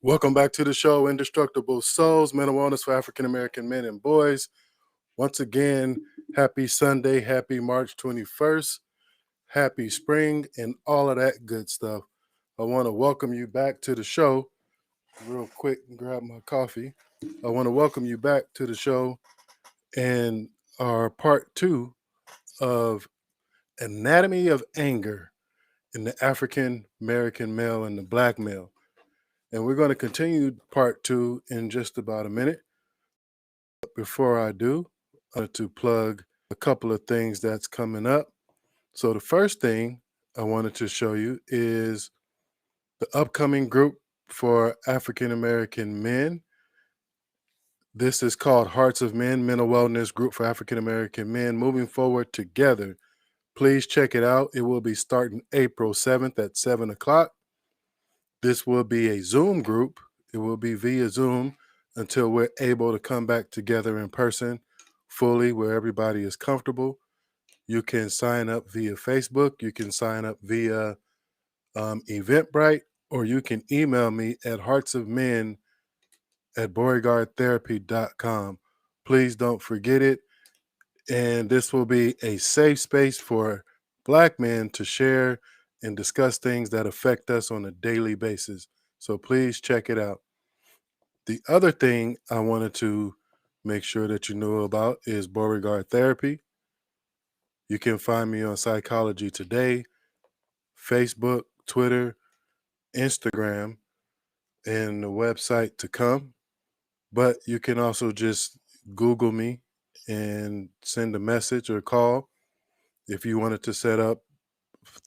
Welcome back to the show, Indestructible Souls, Mental Wellness for African American Men and Boys. Once again, happy Sunday, happy March 21st, happy spring, and all of that good stuff. I want to welcome you back to the show. Real quick, grab my coffee. I want to welcome you back to the show and our part 2 of Anatomy of Anger in the African American male and the Black male. And we're going to continue part 2 in just about a minute. Before I do, I want to plug a couple of things that's coming up. So the first thing I wanted to show you is the upcoming group for African American men. This is called Hearts of Men, Mental Wellness Group for African American Men, moving forward together. Please check it out. It will be starting April 7th at 7 o'clock. This will be a Zoom group. It will be via Zoom until we're able to come back together in person fully where everybody is comfortable. You can sign up via Facebook. You can sign up via Eventbrite, or you can email me at heartsofmen@beauregardtherapy.com. Please don't forget it. And this will be a safe space for Black men to share and discuss things that affect us on a daily basis. So please check it out. The other thing I wanted to make sure that you knew about is Beauregard Therapy. You can find me on Psychology Today, Facebook, Twitter, Instagram, and the website to come. But you can also just Google me and send a message or call if you wanted to set up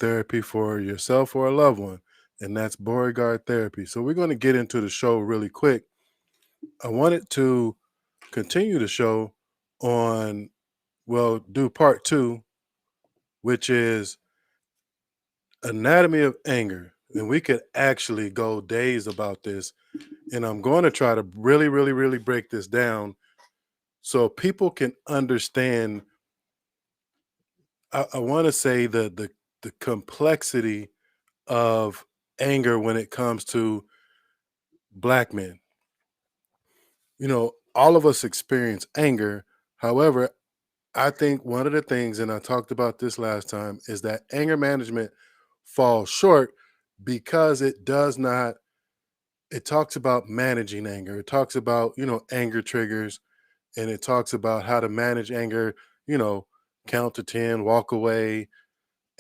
therapy for yourself or a loved one, and that's Beauregard Therapy. So we're going to get into the show really quick. I wanted to continue the show on, do part 2, which is Anatomy of Anger. And we could actually go days about this, and I'm going to try to really, really, really break this down so people can understand. I want to say the complexity of anger when it comes to Black men. All of us experience anger. However, I think one of the things, and I talked about this last time, is that anger management falls short because it talks about managing anger. It talks about, anger triggers, and it talks about how to manage anger, count to 10, walk away,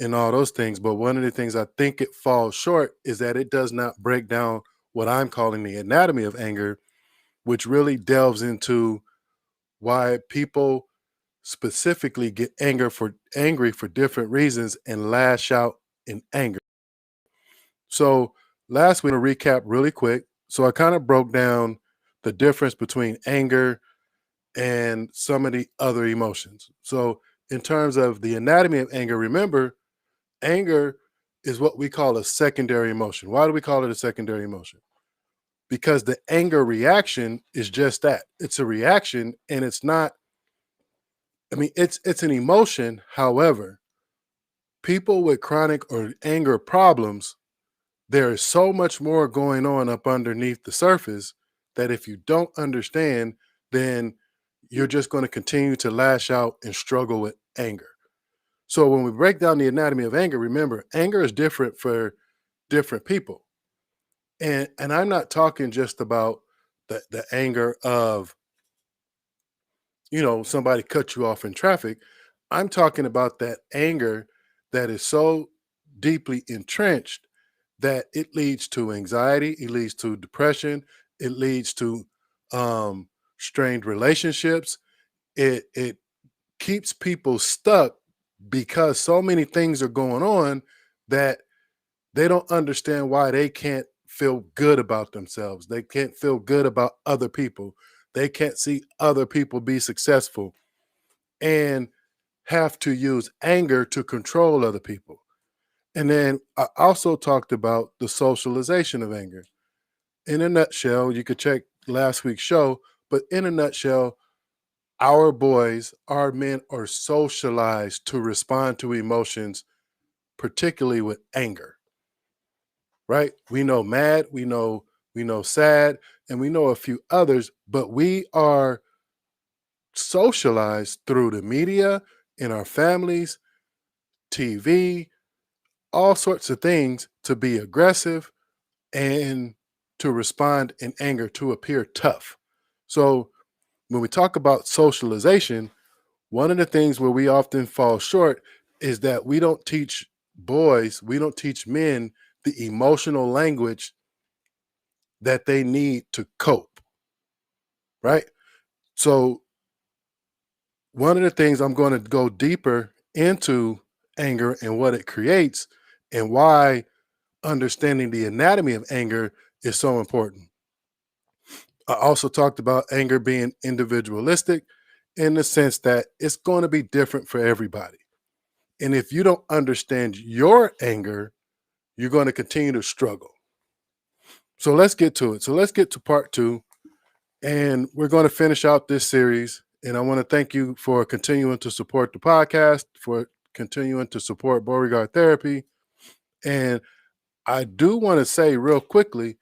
and all those things. But one of the things I think it falls short is that it does not break down what I'm calling the anatomy of anger, which really delves into why people specifically get angry for different reasons and lash out in anger. So last week, I'm going to recap really quick. So I kind of broke down the difference between anger and some of the other emotions. So in terms of the anatomy of anger, remember, anger is what we call a secondary emotion. Why do we call it a secondary emotion? Because the anger reaction is just that. It's a reaction, and it's not, it's an emotion. However, people with chronic or anger problems, there is so much more going on up underneath the surface that if you don't understand, then you're just going to continue to lash out and struggle with anger. So when we break down the anatomy of anger, remember, anger is different for different people. And I'm not talking just about the anger of, somebody cut you off in traffic. I'm talking about that anger that is so deeply entrenched that it leads to anxiety, it leads to depression, it leads to um, strained relationships. It keeps people stuck because so many things are going on that they don't understand why they can't feel good about themselves. They can't feel good about other people. They can't see other people be successful and have to use anger to control other people. And then I also talked about the socialization of anger. In a nutshell, you could check last week's show, but in a nutshell, our boys, our men are socialized to respond to emotions, particularly with anger, right? We know mad, we know sad, and we know a few others, but we are socialized through the media, in our families, TV, all sorts of things to be aggressive and to respond in anger, to appear tough. So when we talk about socialization, one of the things where we often fall short is that we don't teach boys, we don't teach men the emotional language that they need to cope, right? So one of the things I'm going to go deeper into anger and what it creates and why understanding the anatomy of anger is so important. I also talked about anger being individualistic in the sense that it's going to be different for everybody. And if you don't understand your anger, you're going to continue to struggle. So let's get to it. So let's get to part two. And we're going to finish out this series. And I want to thank you for continuing to support the podcast, for continuing to support Beauregard Therapy. And I do want to say real quickly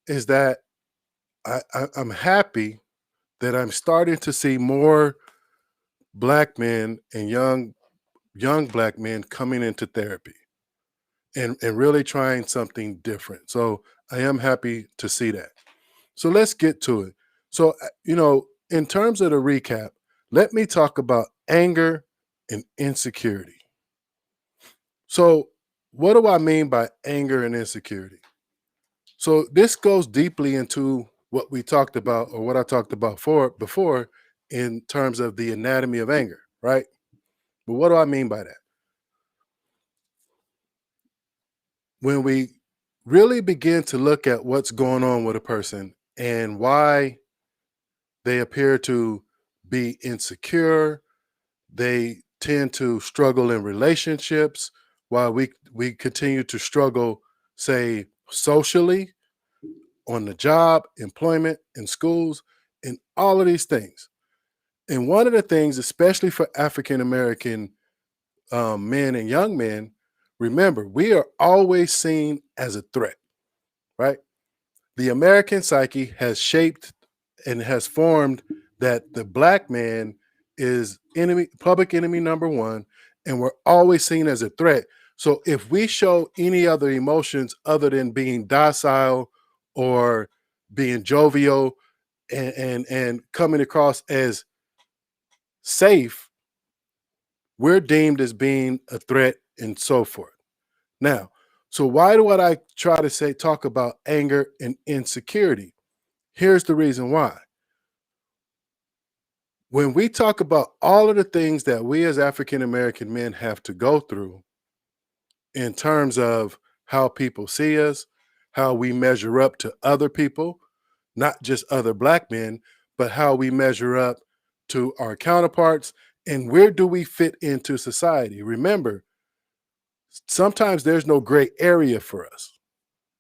is that I'm happy that I'm starting to see more black men and young black men coming into therapy and really trying something different. So I am happy to see that. So let's get to it. So, in terms of the recap, let me talk about anger and insecurity. So, what do I mean by anger and insecurity? So, this goes deeply into what we talked about or what I talked about before in terms of the anatomy of anger, right? But what do I mean by that? When we really begin to look at what's going on with a person and why they appear to be insecure, they tend to struggle in relationships while we continue to struggle, say, socially, on the job, employment, in schools, and all of these things. And one of the things, especially for African American men and young men, remember, we are always seen as a threat, right? The American psyche has shaped and has formed that the black man is public enemy number one, and we're always seen as a threat. So if we show any other emotions other than being docile or being jovial and coming across as safe, we're deemed as being a threat and so forth. Now, so why do I try to talk about anger and insecurity? Here's the reason why. When we talk about all of the things that we as African American men have to go through in terms of how people see us, how we measure up to other people, not just other black men, but how we measure up to our counterparts, and where do we fit into society? Remember, sometimes there's no gray area for us.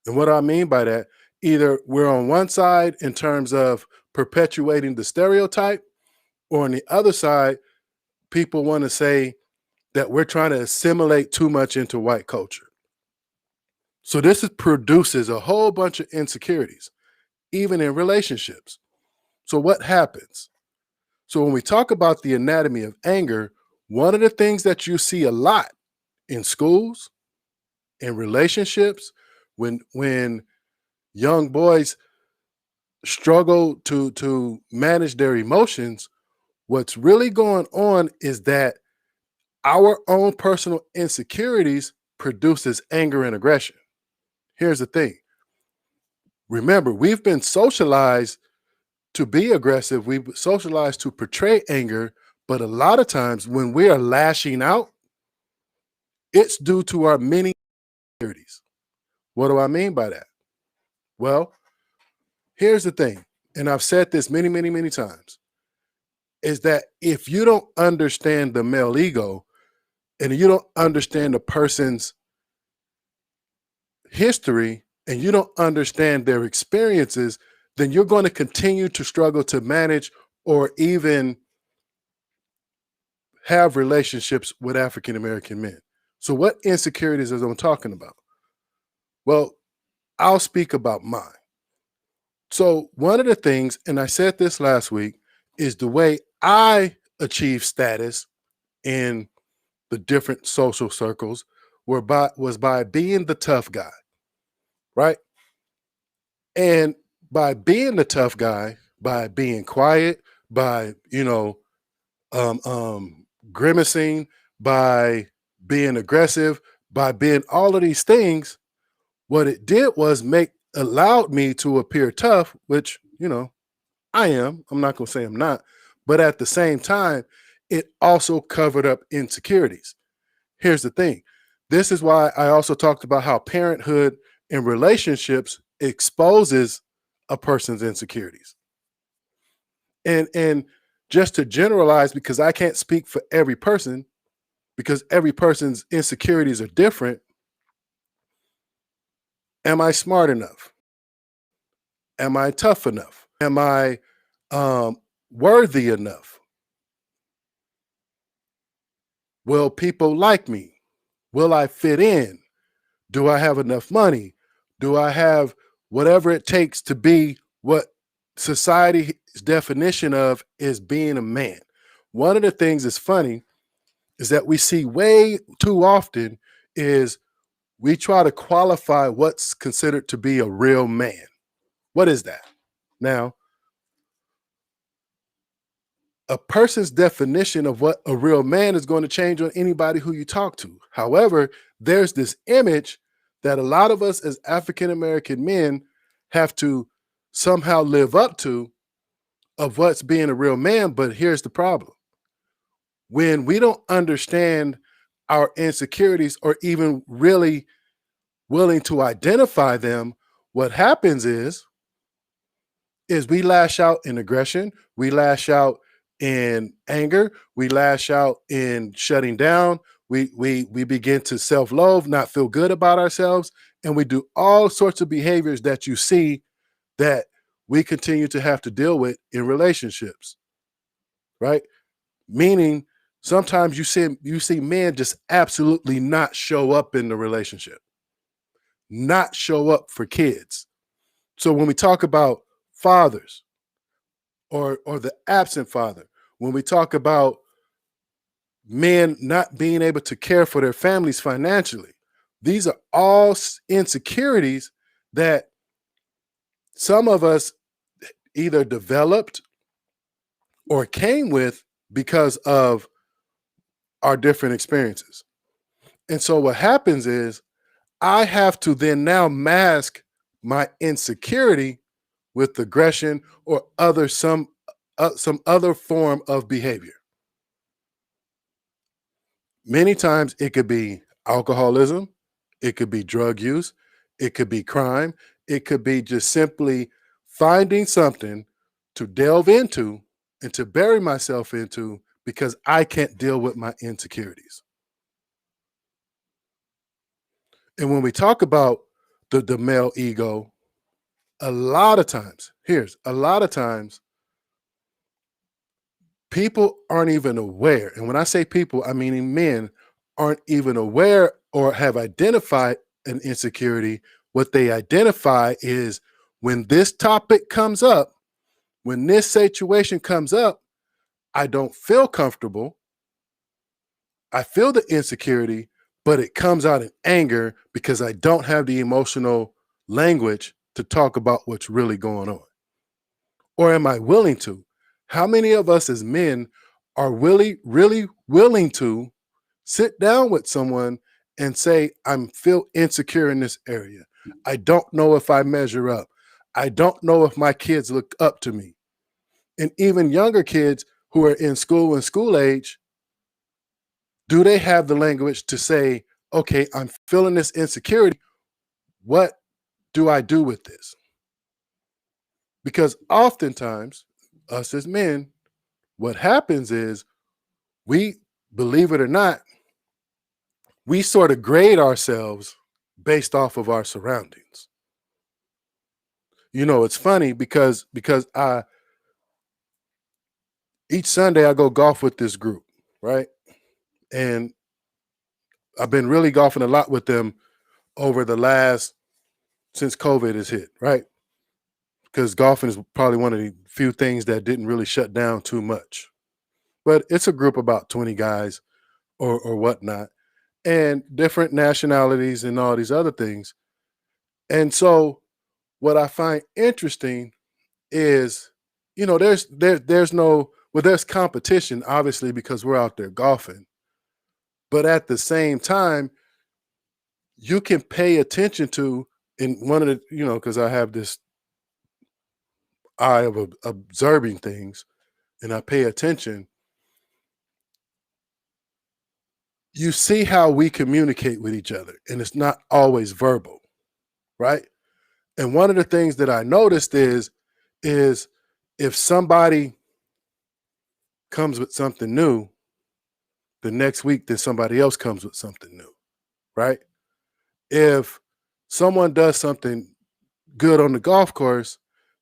And what I mean by that, either we're on one side in terms of perpetuating the stereotype, or on the other side, people want to say that we're trying to assimilate too much into white culture. So produces a whole bunch of insecurities, even in relationships. So what happens? So when we talk about the anatomy of anger, one of the things that you see a lot in schools, in relationships, when young boys struggle to manage their emotions, what's really going on is that our own personal insecurities produces anger and aggression. Here's the thing. Remember, we've been socialized to be aggressive. We've been socialized to portray anger, but a lot of times when we are lashing out, it's due to our many insecurities. What do I mean by that? Well, here's the thing, and I've said this many, many, many times, is that if you don't understand the male ego and you don't understand a person's history and you don't understand their experiences, then you're going to continue to struggle to manage or even have relationships with African American men. So, what insecurities is I'm talking about? Well, I'll speak about mine. So, one of the things, and I said this last week, is the way I achieve status in the different social circles was by being the tough guy, right? And by being the tough guy, by being quiet, by grimacing, by being aggressive, by being all of these things, what it did was allowed me to appear tough, which I am. I'm not going to say I'm not, but at the same time, it also covered up insecurities. Here's the thing. This is why I also talked about how parenthood and relationships exposes a person's insecurities. And just to generalize, because I can't speak for every person, because every person's insecurities are different. Am I smart enough? Am I tough enough? Am I worthy enough? Will people like me? Will I fit in? Do I have enough money? Do I have whatever it takes to be what society's definition of is being a man? One of the things that's funny is that we see way too often is we try to qualify what's considered to be a real man. What is that? Now, a person's definition of what a real man is going to change on anybody who you talk to. However, there's this image that a lot of us as African American men have to somehow live up to of what's being a real man. But here's the problem. When we don't understand our insecurities or even really willing to identify them, what happens is we lash out in aggression, we lash out in anger, we lash out in shutting down, we begin to self-loathe, not feel good about ourselves, and we do all sorts of behaviors that you see that we continue to have to deal with in relationships, right? Meaning sometimes you see men just absolutely not show up in the relationship, not show up for kids. So when we talk about fathers or the absent father, when we talk about men not being able to care for their families financially, these are all insecurities that some of us either developed or came with because of our different experiences. And so what happens is I have to then now mask my insecurity with aggression or some other form of behavior. Many times it could be alcoholism, it could be drug use, it could be crime, it could be just simply finding something to delve into and to bury myself into because I can't deal with my insecurities. And when we talk about the male ego, a lot of times people aren't even aware. And when I say people, I mean men aren't even aware or have identified an insecurity. What they identify is when this topic comes up, when this situation comes up, I don't feel comfortable. I feel the insecurity, but it comes out in anger because I don't have the emotional language to talk about what's really going on. Or am I willing to? How many of us as men are really, really willing to sit down with someone and say, I'm feel insecure in this area. I don't know if I measure up. I don't know if my kids look up to me. And even younger kids who are in school and school age, do they have the language to say, okay, I'm feeling this insecurity. What do I do with this? Because oftentimes, us as men, what happens is we, believe it or not, we sort of grade ourselves based off of our surroundings. It's funny because I each Sunday I go golf with this group, right? And I've been really golfing a lot with them over the last since COVID has hit, right? Because golfing is probably one of the few things that didn't really shut down too much. But it's a group about 20 guys or whatnot, and different nationalities and all these other things. And so what I find interesting is, there's no there's competition, obviously, because we're out there golfing. But at the same time, you can pay attention to in one of the, because I have this eye of observing things and I pay attention. You see how we communicate with each other, and it's not always verbal, right? And one of the things that I noticed is if somebody comes with something new, the next week then somebody else comes with something new, right? If someone does something good on the golf course,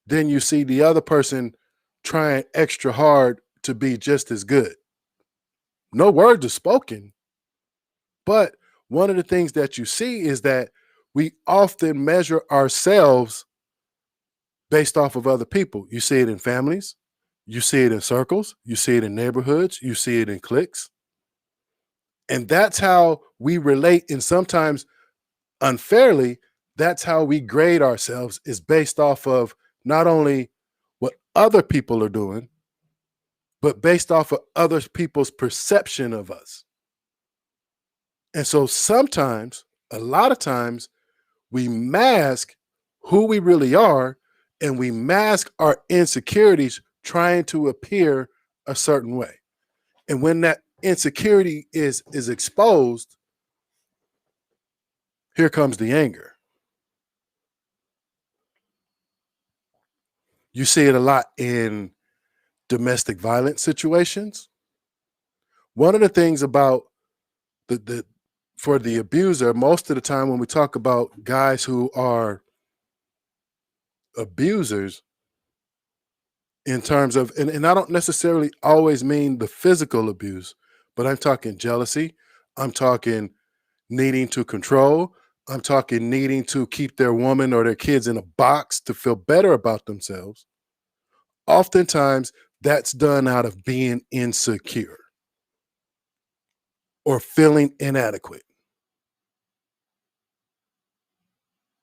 then you see the other person trying extra hard to be just as good. No words are spoken, but one of the things that you see is that we often measure ourselves based off of other people. You see it in families, you see it in circles, you see it in neighborhoods, you see it in cliques. And that's how we relate. And sometimes unfairly, that's how we grade ourselves, is based off of not only what other people are doing, but based off of other people's perception of us. And so sometimes, a lot of times, we mask who we really are, and we mask our insecurities trying to appear a certain way. And when that insecurity is exposed, here comes the anger. You see it a lot in domestic violence situations. One of the things about the for the abuser, most of the time when we talk about guys who are abusers, in terms of, and I don't necessarily always mean the physical abuse, but I'm talking jealousy, I'm talking needing to control, I'm talking needing to keep their woman or their kids in a box to feel better about themselves. Oftentimes, that's done out of being insecure or feeling inadequate.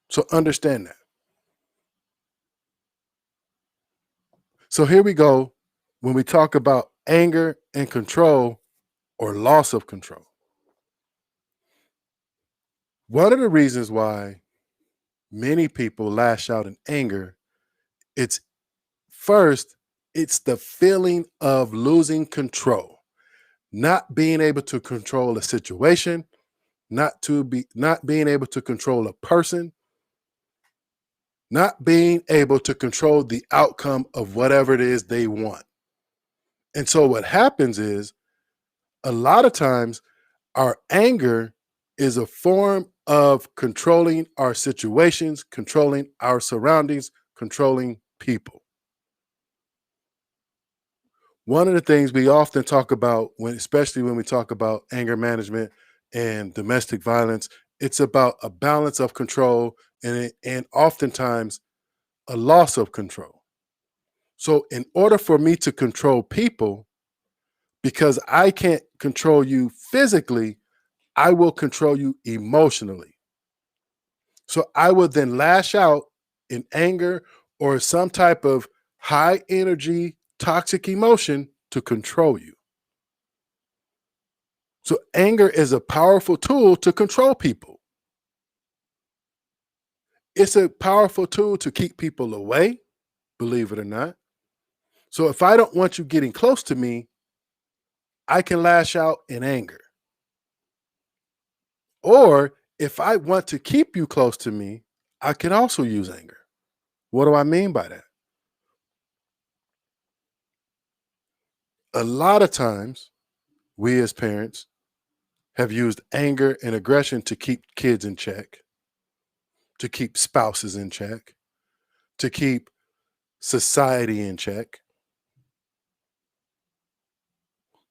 So understand that. So here we go when we talk about anger and control or loss of control. One of the reasons why many people lash out in anger, it's first, it's the feeling of losing control, not being able to control a situation, not being able to control a person, not being able to control the outcome of whatever it is they want. And so what happens is, a lot of times our anger is a form of controlling our situations, controlling our surroundings, controlling people. One of the things we often talk about, especially when we talk about anger management and domestic violence, it's about a balance of control and oftentimes a loss of control. So in order for me to control people, because I can't control you physically, I will control you emotionally. So I will then lash out in anger or some type of high energy, toxic emotion to control you. So anger is a powerful tool to control people. It's a powerful tool to keep people away, believe it or not. So if I don't want you getting close to me, I can lash out in anger. Or if I want to keep you close to me, I can also use anger. What do I mean by that? A lot of times, we as parents have used anger and aggression to keep kids in check, to keep spouses in check, to keep society in check.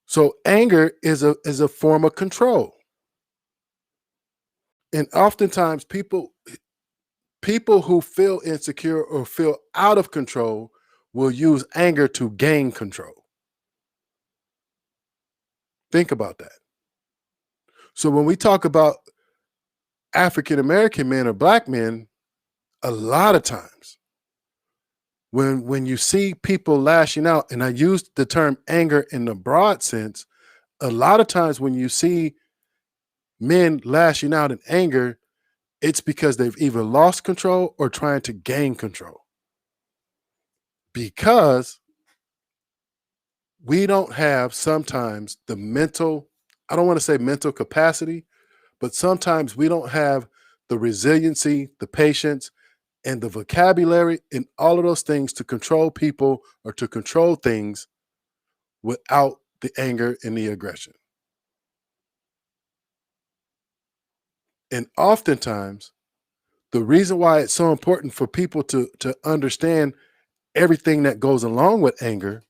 So anger is a form of control. And oftentimes people who feel insecure or feel out of control will use anger to gain control. Think about that. So when we talk about African American men or black men, a lot of times when you see people lashing out, and I use the term anger in the broad sense, a lot of times when you see men lashing out in anger, it's because they've either lost control or trying to gain control. Because we don't have sometimes the mental, I don't want to say mental capacity, but sometimes we don't have the resiliency, the patience, and the vocabulary and all of those things to control people or to control things without the anger and the aggression. And oftentimes, the reason why it's so important for people to understand everything that goes along with anger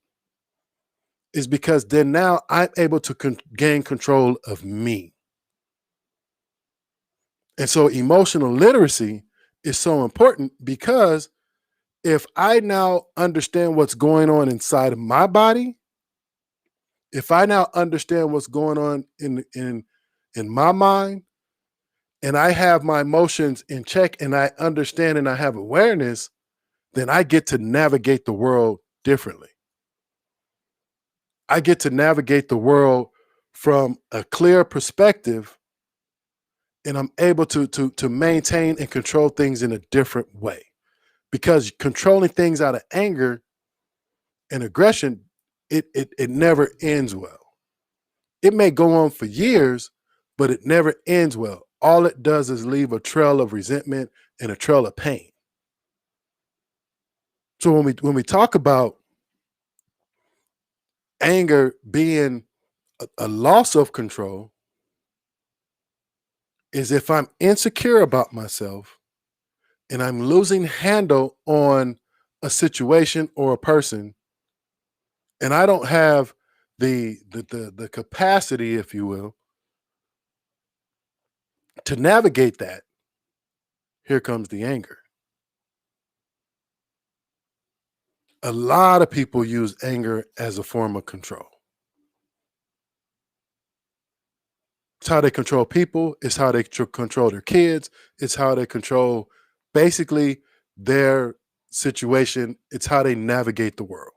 is because then now I'm able to gain control of me. And so emotional literacy is so important because if I now understand what's going on inside of my body, if I now understand what's going on in my mind, and I have my emotions in check and I understand and I have awareness, then I get to navigate the world differently. I get to navigate the world from a clear perspective, and I'm able to maintain and control things in a different way. Because controlling things out of anger and aggression, it never ends well. It may go on for years, but it never ends well. All it does is leave a trail of resentment and a trail of pain. So when we talk about anger being a loss of control, is if I'm insecure about myself and I'm losing handle on a situation or a person, and I don't have the capacity, if you will, to navigate that, here comes the anger. A lot of people use anger as a form of control. It's how they control people. It's how they control their kids. It's how they control basically their situation. It's how they navigate the world,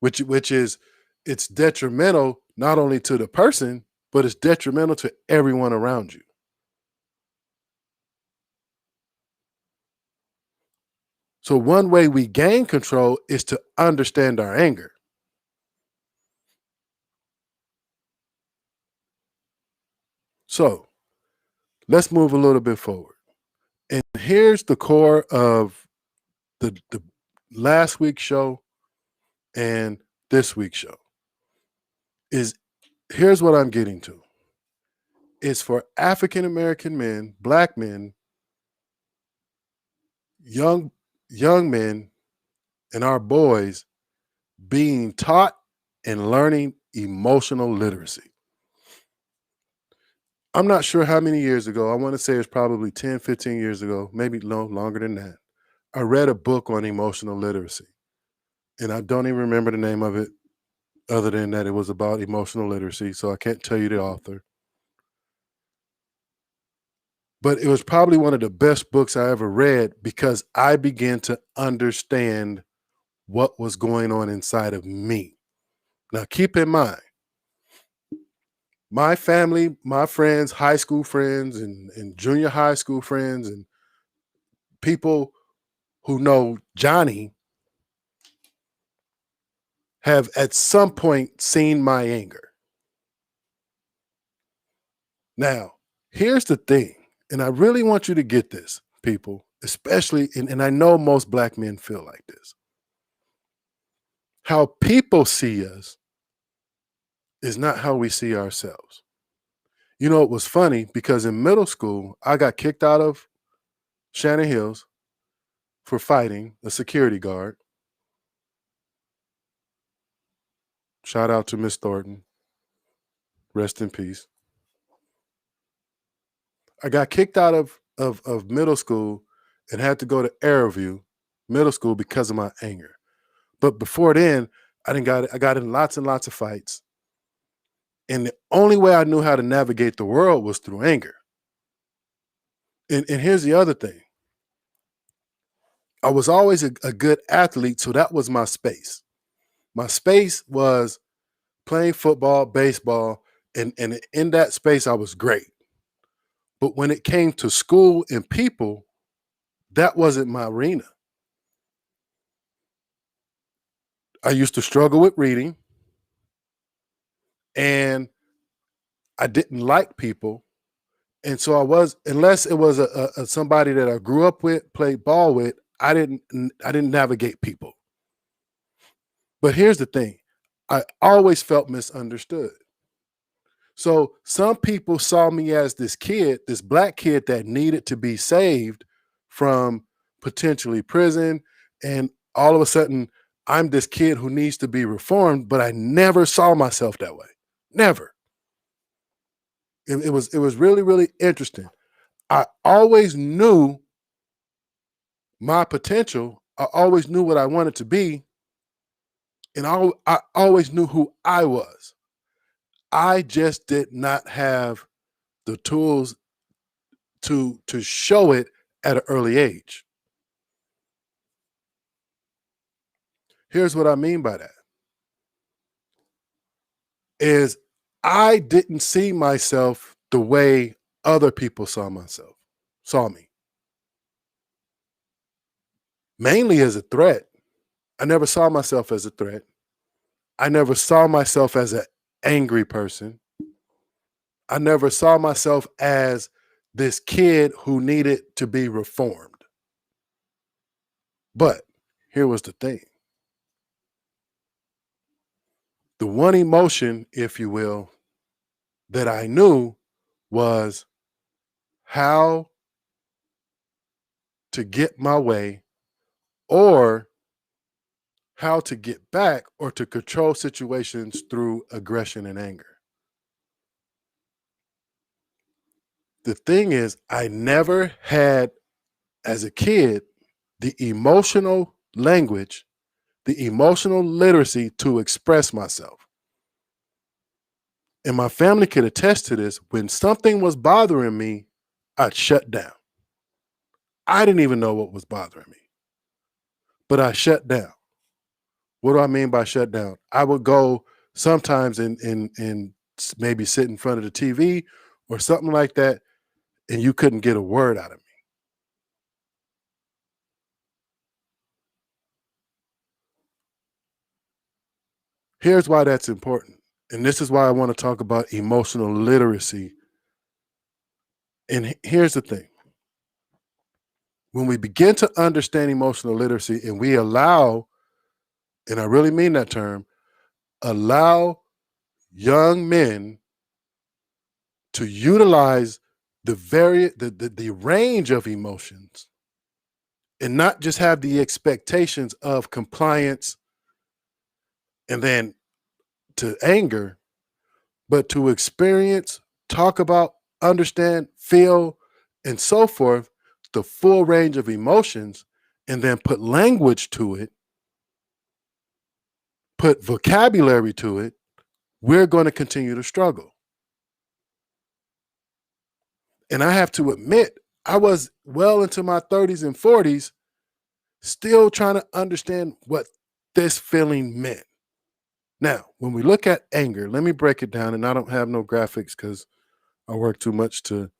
which is it's detrimental not only to the person, but it's detrimental to everyone around you. So one way we gain control is to understand our anger. So let's move a little bit forward. And here's the core of the last week's show and this week's show is here's what I'm getting to. It's for African American men, black men, young young men, and our boys being taught and learning emotional literacy. I'm not sure how many years ago. I want to say it's probably 10, 15 years ago, maybe no longer than that. I read a book on emotional literacy, and I don't even remember the name of it other than that it was about emotional literacy, so I can't tell you the author. But it was probably one of the best books I ever read because I began to understand what was going on inside of me. Now, keep in mind, My family, my friends, high school friends and junior high school friends and people who know Johnny have at some point seen my anger. Now, here's the thing, and I really want you to get this, people, especially, and I know most Black men feel like this. How people see us is not how we see ourselves. You know, it was funny because in middle school, I got kicked out of Shannon Hills for fighting a security guard. Shout out to Miss Thornton. Rest in peace. I got kicked out of middle school and had to go to Arrowview Middle School because of my anger. But before then, I got in lots and lots of fights. And the only way I knew how to navigate the world was through anger. And here's the other thing. I was always a good athlete, so that was my space. My space was playing football, baseball, and in that space, I was great. But when it came to school and people, that wasn't my arena. I used to struggle with reading, and I didn't like people. And so I was, unless it was a somebody that I grew up with, played ball with, I didn't navigate people. But here's the thing. I always felt misunderstood. So some people saw me as this kid, this Black kid that needed to be saved from potentially prison. And all of a sudden, I'm this kid who needs to be reformed, but I never saw myself that way. Never. It was really, really interesting. I always knew my potential. I always knew what I wanted to be. And I always knew who I was. I just did not have the tools to show it at an early age. Here's what I mean by that. Is I didn't see myself the way other people saw me. Mainly as a threat. I never saw myself as a threat. I never saw myself as an angry person. I never saw myself as this kid who needed to be reformed. But here was the thing. The one emotion, if you will, that I knew was how to get my way or how to get back or to control situations through aggression and anger. The thing is, I never had, as a kid, the emotional language, the emotional literacy to express myself. And my family could attest to this. When something was bothering me, I'd shut down. I didn't even know what was bothering me, but I shut down. What do I mean by shut down? I would go sometimes and maybe sit in front of the TV or something like that, and you couldn't get a word out of me. Here's why that's important. And this is why I want to talk about emotional literacy. And here's the thing. When we begin to understand emotional literacy and we allow, and I really mean that term, allow young men to utilize the range of emotions and not just have the expectations of compliance and then to anger, but to experience, talk about, understand, feel, and so forth, the full range of emotions, and then put language to it, put vocabulary to it, we're going to continue to struggle. And I have to admit, I was well into my 30s and 40s, still trying to understand what this feeling meant. Now, when we look at anger, let me break it down, and I don't have no graphics because I work too much to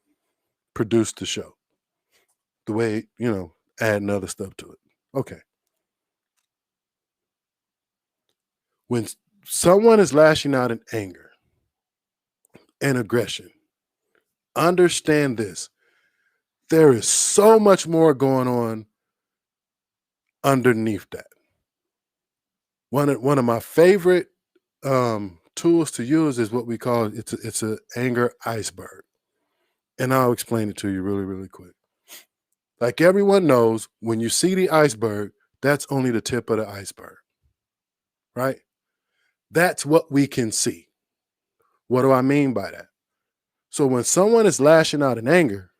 produce the show the way, adding other stuff to it. Okay. When someone is lashing out in anger and aggression, understand this. There is so much more going on underneath that. One of my favorite tools to use is what we call it's a anger iceberg, and I'll explain it to you really, really quick. Like everyone knows, when you see the iceberg, that's only the tip of the iceberg, right? That's what we can see. What do I mean by that? So when someone is lashing out in anger,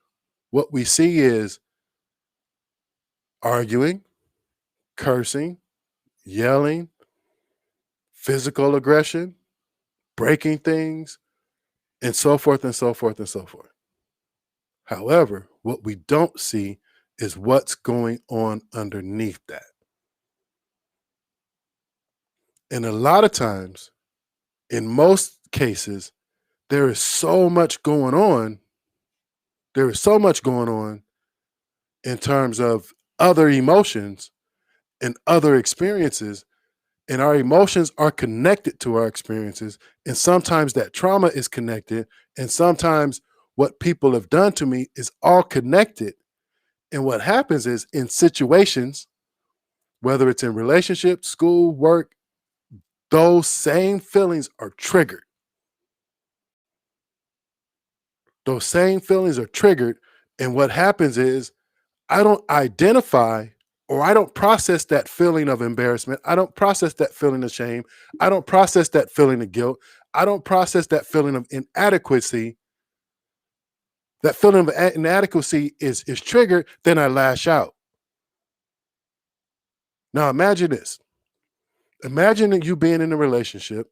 what we see is arguing, cursing, yelling, physical aggression, breaking things, and so forth and so forth and so forth. However, what we don't see is what's going on underneath that. And a lot of times, in most cases, there is so much going on. There is so much going on in terms of other emotions and other experiences, and our emotions are connected to our experiences. And sometimes that trauma is connected, and sometimes what people have done to me is all connected. And what happens is in situations, whether it's in relationships, school, work, those same feelings are triggered. Those same feelings are triggered. And what happens is I don't identify or I don't process that feeling of embarrassment. I don't process that feeling of shame. I don't process that feeling of guilt. I don't process that feeling of inadequacy. That feeling of inadequacy is triggered, then I lash out. Now imagine this. Imagine that you being in a relationship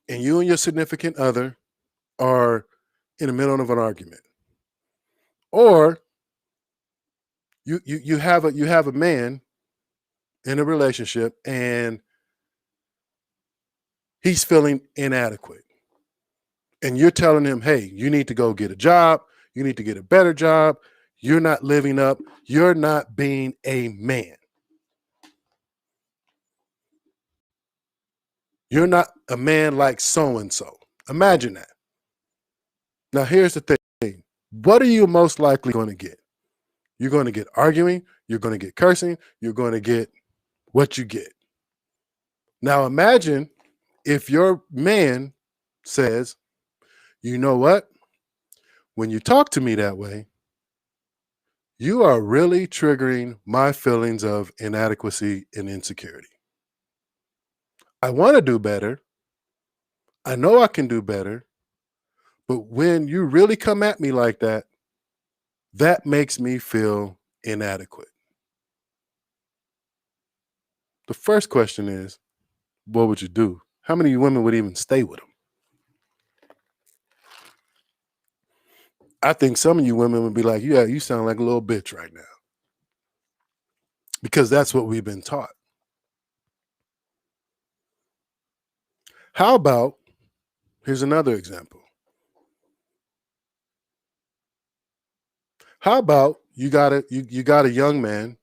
and you and your significant other are in the middle of an argument. Or you have a man in a relationship and he's feeling inadequate. And you're telling him, hey, you need to go get a job. You need to get a better job. You're not living up. You're not being a man. You're not a man like so-and-so. Imagine that. Now, here's the thing. What are you most likely going to get? You're going to get arguing. You're going to get cursing. You're going to get what you get. Now, imagine if your man says, you know what? When you talk to me that way, you are really triggering my feelings of inadequacy and insecurity. I want to do better. I know I can do better. But when you really come at me like that, that makes me feel inadequate. The first question is, what would you do? How many women would even stay with him? I think some of you women would be like, yeah, you sound like a little bitch right now. Because that's what we've been taught. How about, here's another example. How about you got a young man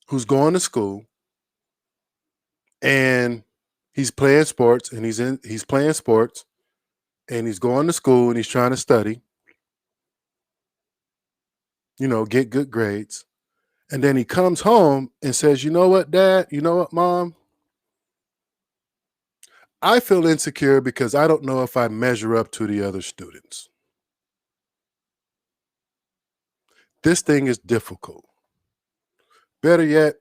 who's going to school and he's playing sports and he's playing sports and he's going to school and he's trying to study, get good grades. And then he comes home and says, you know what, Dad? You know what, Mom? I feel insecure because I don't know if I measure up to the other students. This thing is difficult. Better yet,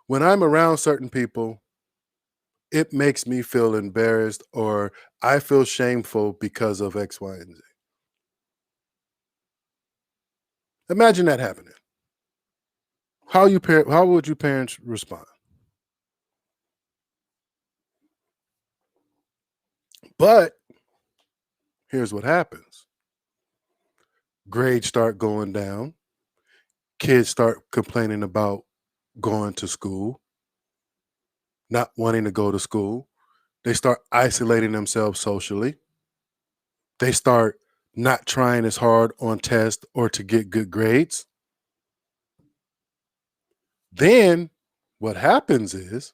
when I'm around certain people, it makes me feel embarrassed or I feel shameful because of X, Y, and Z. Imagine that happening. How would you parents respond? But here's what happens. Grades start going down. Kids start complaining about going to school. not wanting to go to school. They start isolating themselves socially. They start not trying as hard on tests or to get good grades. Then what happens is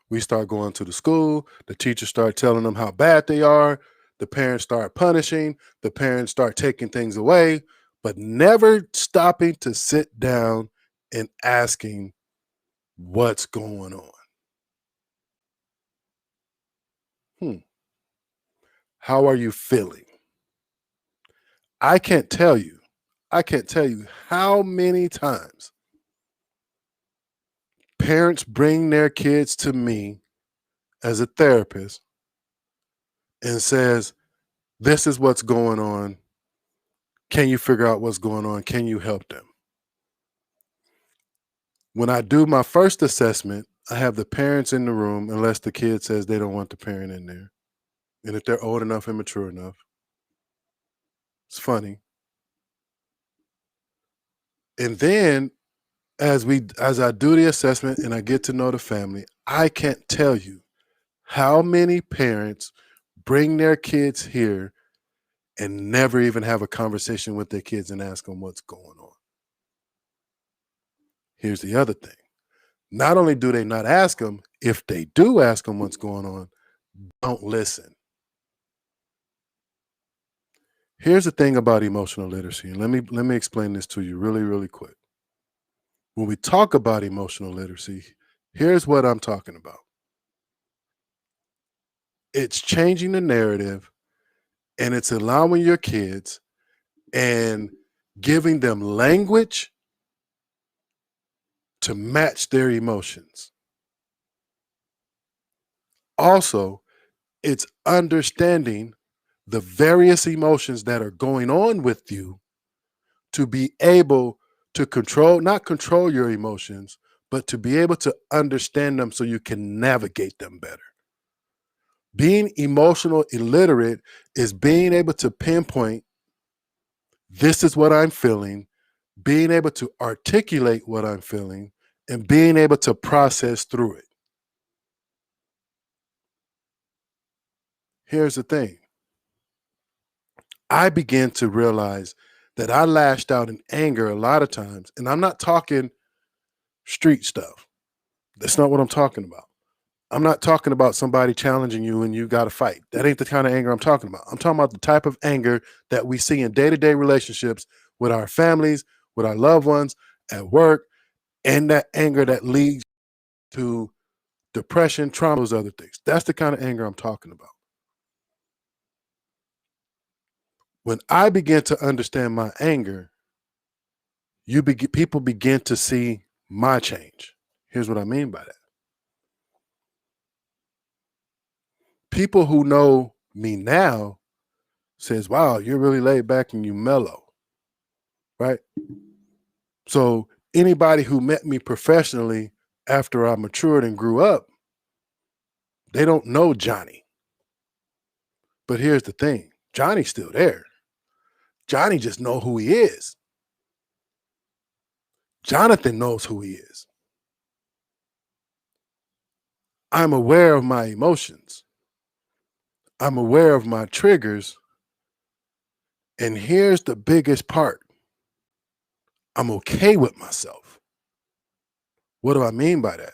we start going to the school, the teachers start telling them how bad they are, the parents start punishing, the parents start taking things away, but never stopping to sit down and asking what's going on. How are you feeling? I can't tell you. I can't tell you how many times parents bring their kids to me as a therapist and says, "This is what's going on. Can you figure out what's going on? Can you help them?" When I do my first assessment, I have the parents in the room unless the kid says they don't want the parent in there. And if they're old enough and mature enough, it's funny. And then as I do the assessment and I get to know the family, I can't tell you how many parents bring their kids here and never even have a conversation with their kids and ask them what's going on. Here's the other thing. Not only do they not ask them, if they do ask them what's going on, don't listen. Here's the thing about emotional literacy, and let me explain this to you really, really quick. When we talk about emotional literacy, here's what I'm talking about. It's changing the narrative and it's allowing your kids and giving them language to match their emotions. Also, it's understanding the various emotions that are going on with you to be able to not control your emotions, but to be able to understand them so you can navigate them better. Being emotional illiterate is being able to pinpoint, this is what I'm feeling, being able to articulate what I'm feeling, and being able to process through it. Here's the thing. I began to realize that I lashed out in anger a lot of times, and I'm not talking street stuff. That's not what I'm talking about. I'm not talking about somebody challenging you and you got to fight. That ain't the kind of anger I'm talking about. I'm talking about the type of anger that we see in day-to-day relationships with our families, with our loved ones, at work, and that anger that leads to depression, trauma, those other things. That's the kind of anger I'm talking about. When I begin to understand my anger, people begin to see my change. Here's what I mean by that. People who know me now says, "Wow, you're really laid back and you mellow." Right? So anybody who met me professionally after I matured and grew up, they don't know Johnny. But here's the thing. Johnny's still there. Johnny just know who he is. Jonathan knows who he is. I'm aware of my emotions. I'm aware of my triggers. And here's the biggest part. I'm okay with myself. What do I mean by that?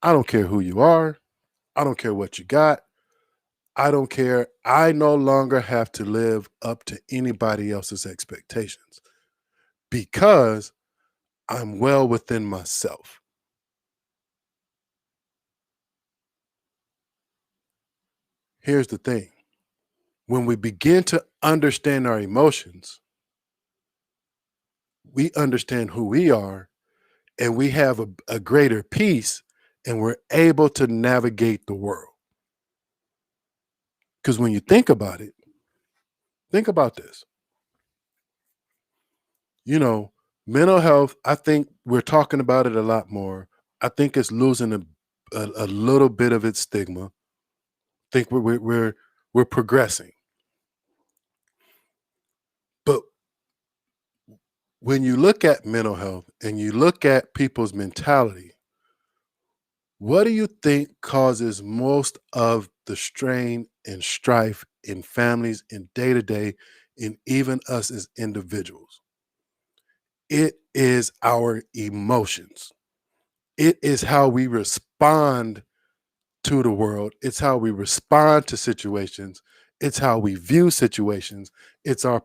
I don't care who you are. I don't care what you got. I don't care. I no longer have to live up to anybody else's expectations because I'm well within myself. Here's the thing. When we begin to understand our emotions, we understand who we are and we have a greater peace and we're able to navigate the world. Because when you think about it, think about this. You know, mental health, I think we're talking about it a lot more. I think it's losing a little bit of its stigma. I think we're progressing. But when you look at mental health and you look at people's mentality, What do you think causes most of the strain and strife in families in day to day, and even us as individuals? It is our emotions. It is how we respond to the world. It's how we respond to situations. It's how we view situations. It's our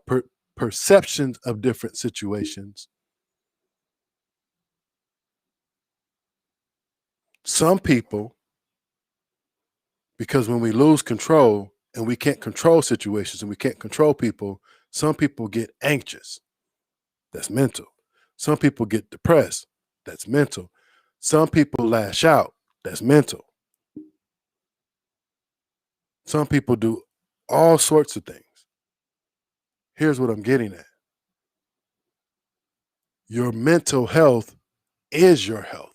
perceptions of different situations. Some people, because when we lose control and we can't control situations and we can't control people, some people get anxious. That's mental. Some people get depressed. That's mental. Some people lash out. That's mental. Some people do all sorts of things. Here's what I'm getting at. Your mental health is your health.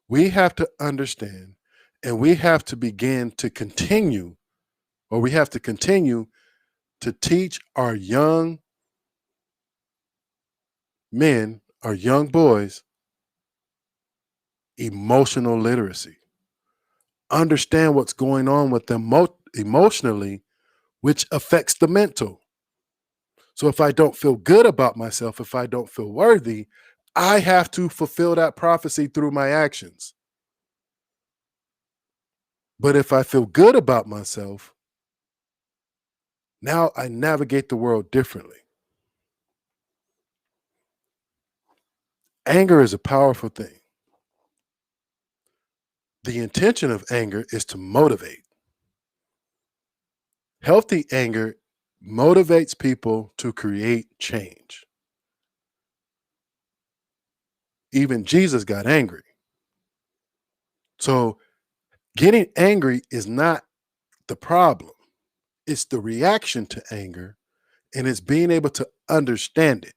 We have to understand, and we have to begin to continue, or we have to continue to teach our young men, our young boys, emotional literacy. Understand what's going on with them emotionally, which affects the mental. So if I don't feel good about myself, if I don't feel worthy, I have to fulfill that prophecy through my actions. But if I feel good about myself, now I navigate the world differently. Anger is a powerful thing. The intention of anger is to motivate. Healthy anger motivates people to create change. Even Jesus got angry. So getting angry is not the problem. It's the reaction to anger, and it's being able to understand it.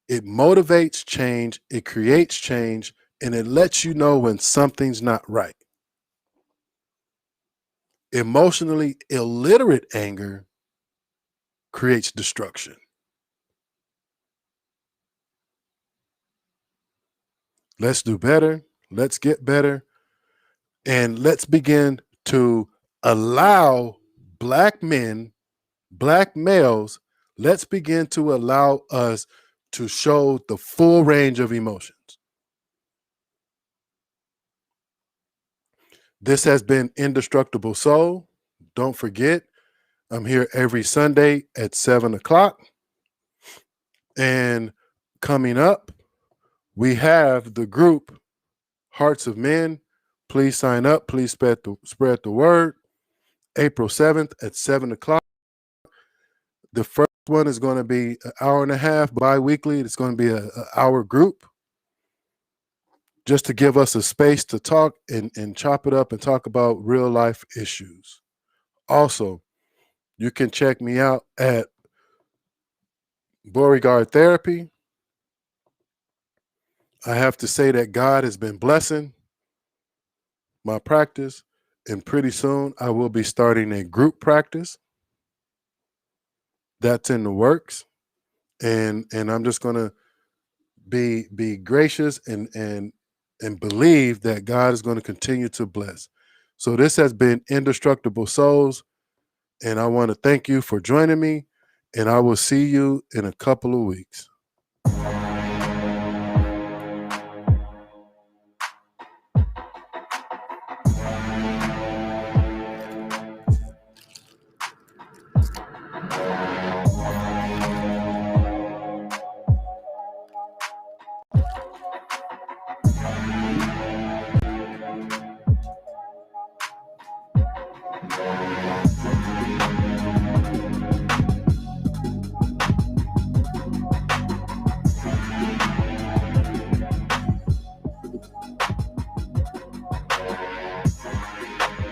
It motivates change, it creates change, and it lets you know when something's not right. Emotionally illiterate anger creates destruction. Let's do better. Let's get better. And let's begin to allow Black men, Black males, let's begin to allow us to show the full range of emotions. This has been Indestructible Soul. Don't forget, I'm here every Sunday at 7 o'clock. And coming up, we have the group Hearts of Men. Please sign up. Please spread the word. April 7th at 7 o'clock. The first one is going to be an hour and a half bi-weekly. It's going to be an hour group just to give us a space to talk and chop it up and talk about real life issues. Also, you can check me out at Beauregard Therapy. I have to say that God has been blessing my practice, and pretty soon I will be starting a group practice. That's in the works, and I'm just going to be gracious and believe that God is going to continue to bless. So this has been Indestructible Souls, and I want to thank you for joining me, and I will see you in a couple of weeks.